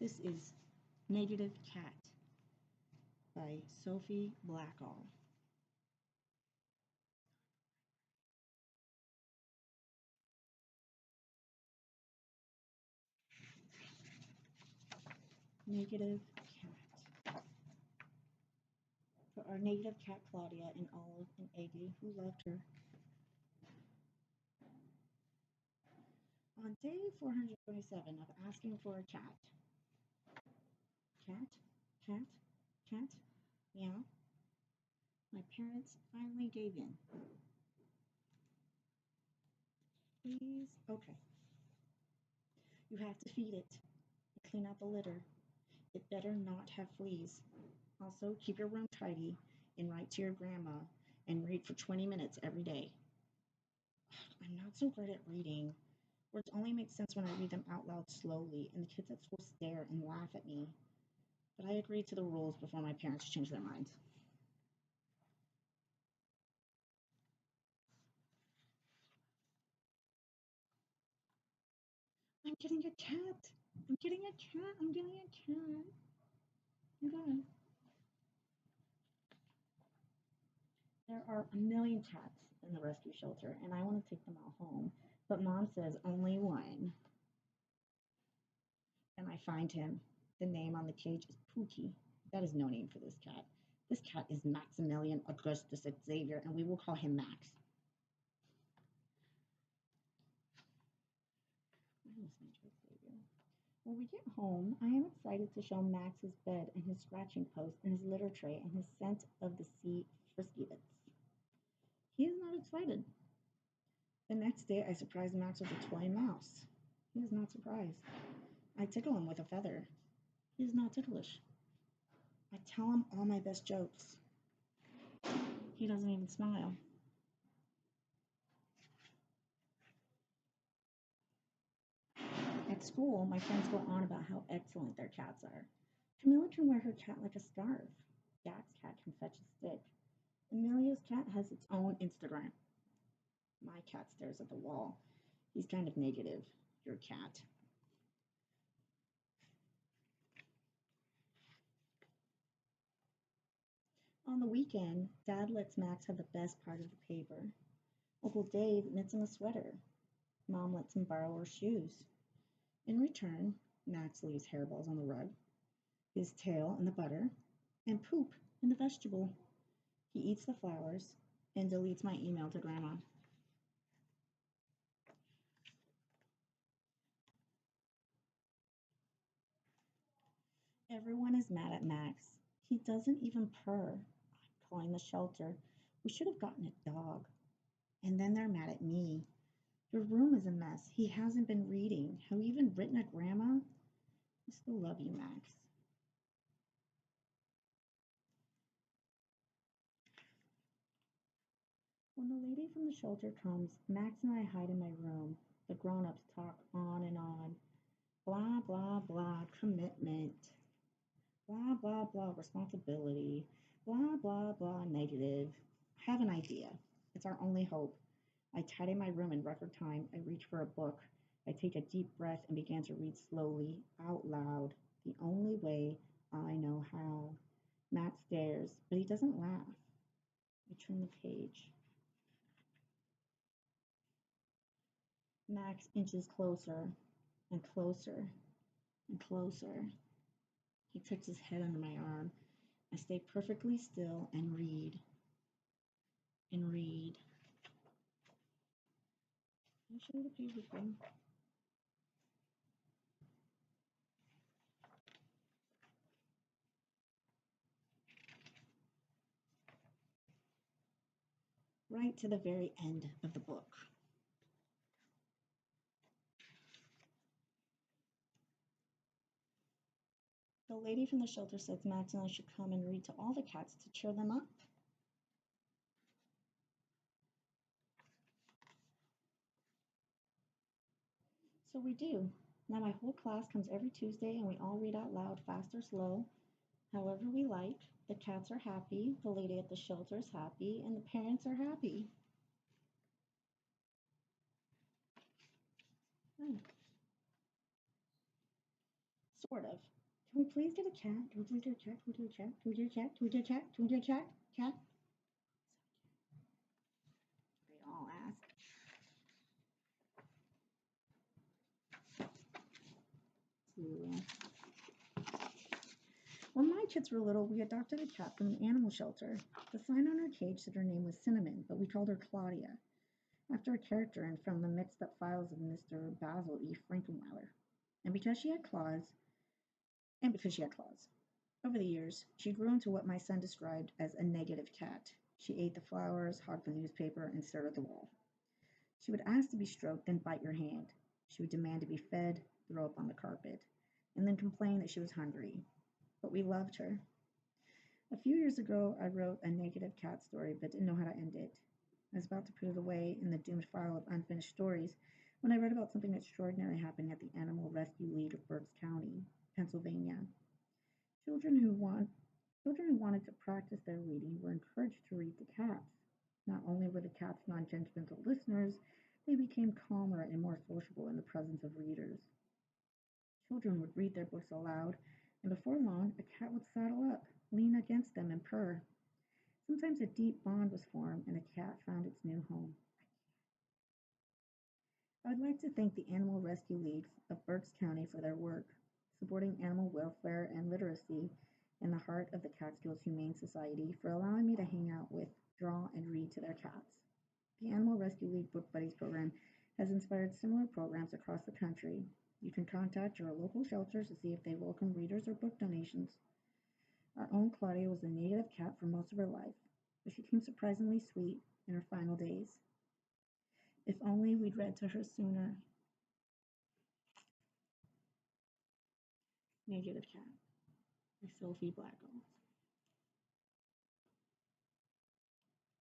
This is Negative Cat by Sophie Blackall. Negative Cat. For our negative cat Claudia and Olive and Aggie who loved her. On day 427 of asking for a cat. Cat, cat, cat, meow. My parents finally gave in. Please, okay. You have to feed it. Clean out the litter. It better not have fleas. Also, keep your room tidy and write to your grandma and read for 20 minutes every day. I'm not so great at reading. Words only make sense when I read them out loud slowly, and the kids at school stare and laugh at me. But I agreed to the rules before my parents changed their minds. I'm getting a cat. I'm getting a cat. I'm getting a cat. Okay. There are a million cats in the rescue shelter, and I want to take them all home. But mom says only one. And I find him. The name on the cage is Pookie. That is no name for this cat. This cat is Maximilian Augustus Xavier, and we will call him Max. When we get home, I am excited to show Max his bed and his scratching post and his litter tray and his scent of the sea frisky bits. He is not excited. The next day, I surprise Max with a toy mouse. He is not surprised. I tickle him with a feather. He is not ticklish. I tell him all my best jokes. He doesn't even smile. At school, my friends go on about how excellent their cats are. Camilla can wear her cat like a scarf. Jack's cat can fetch a stick. Emilio's cat has its own Instagram. My cat stares at the wall. He's kind of negative. Your cat. On the weekend, Dad lets Max have the best part of the paper. Uncle Dave knits him a sweater. Mom lets him borrow her shoes. In return, Max leaves hairballs on the rug, his tail in the butter, and poop in the vegetable. He eats the flowers and deletes my email to Grandma. Everyone is mad at Max. He doesn't even purr. I'm calling the shelter. We should have gotten a dog. And then they're mad at me. Your room is a mess. He hasn't been reading. Have you even written a grandma? I still love you, Max. When the lady from the shelter comes, Max and I hide in my room. The grown ups talk on and on. Blah, blah, blah, commitment. Blah, blah, blah, responsibility. Blah, blah, blah, negative. I have an idea. It's our only hope. I tidy my room in record time. I reach for a book. I take a deep breath and begin to read slowly, out loud, the only way I know how. Matt stares, but he doesn't laugh. I turn the page. Max inches closer and closer and closer. He puts his head under my arm. I stay perfectly still and read and read. Can I show you the page again? Right to the very end of the book. The lady from the shelter says Max and I should come and read to all the cats to cheer them up. So we do. Now my whole class comes every Tuesday and we all read out loud, fast or slow, however we like. The cats are happy, the lady at the shelter is happy, and the parents are happy. Sort of. Can we please get a cat? Can we please get a cat? Can we get a cat? Can we get a cat? Can we get a cat? Can we get a cat? Cat? They all ask. When my kids were little, we adopted a cat from an animal shelter. The sign on her cage said her name was Cinnamon, but we called her Claudia, after a character in from the mixed up files of Mr. Basil E. Frankenweiler. And because she had claws, and because she had claws. Over the years, she grew into what my son described as a negative cat. She ate the flowers, hogged the newspaper, and stared at the wall. She would ask to be stroked, then bite your hand. She would demand to be fed, throw up on the carpet, and then complain that she was hungry. But we loved her. A few years ago, I wrote a negative cat story but didn't know how to end it. I was about to put it away in the doomed file of unfinished stories when I read about something extraordinary happening at the Animal Rescue League of Berks County, Pennsylvania. Children who want Children who wanted to practice their reading were encouraged to read to cats. Not only were the cats non-judgmental listeners, they became calmer and more sociable in the presence of readers. Children would read their books aloud, and before long a cat would saddle up, lean against them, and purr. Sometimes a deep bond was formed, and the cat found its new home. I would like to thank the Animal Rescue Leagues of Berks County for their work, supporting animal welfare and literacy in the heart of the Catskills Humane Society for allowing me to hang out with, draw, and read to their cats. The Animal Rescue League Book Buddies program has inspired similar programs across the country. You can contact your local shelters to see if they welcome readers or book donations. Our own Claudia was a native cat for most of her life, but she became surprisingly sweet in her final days. If only we'd read to her sooner. Negative Cat by Sophie Blackall.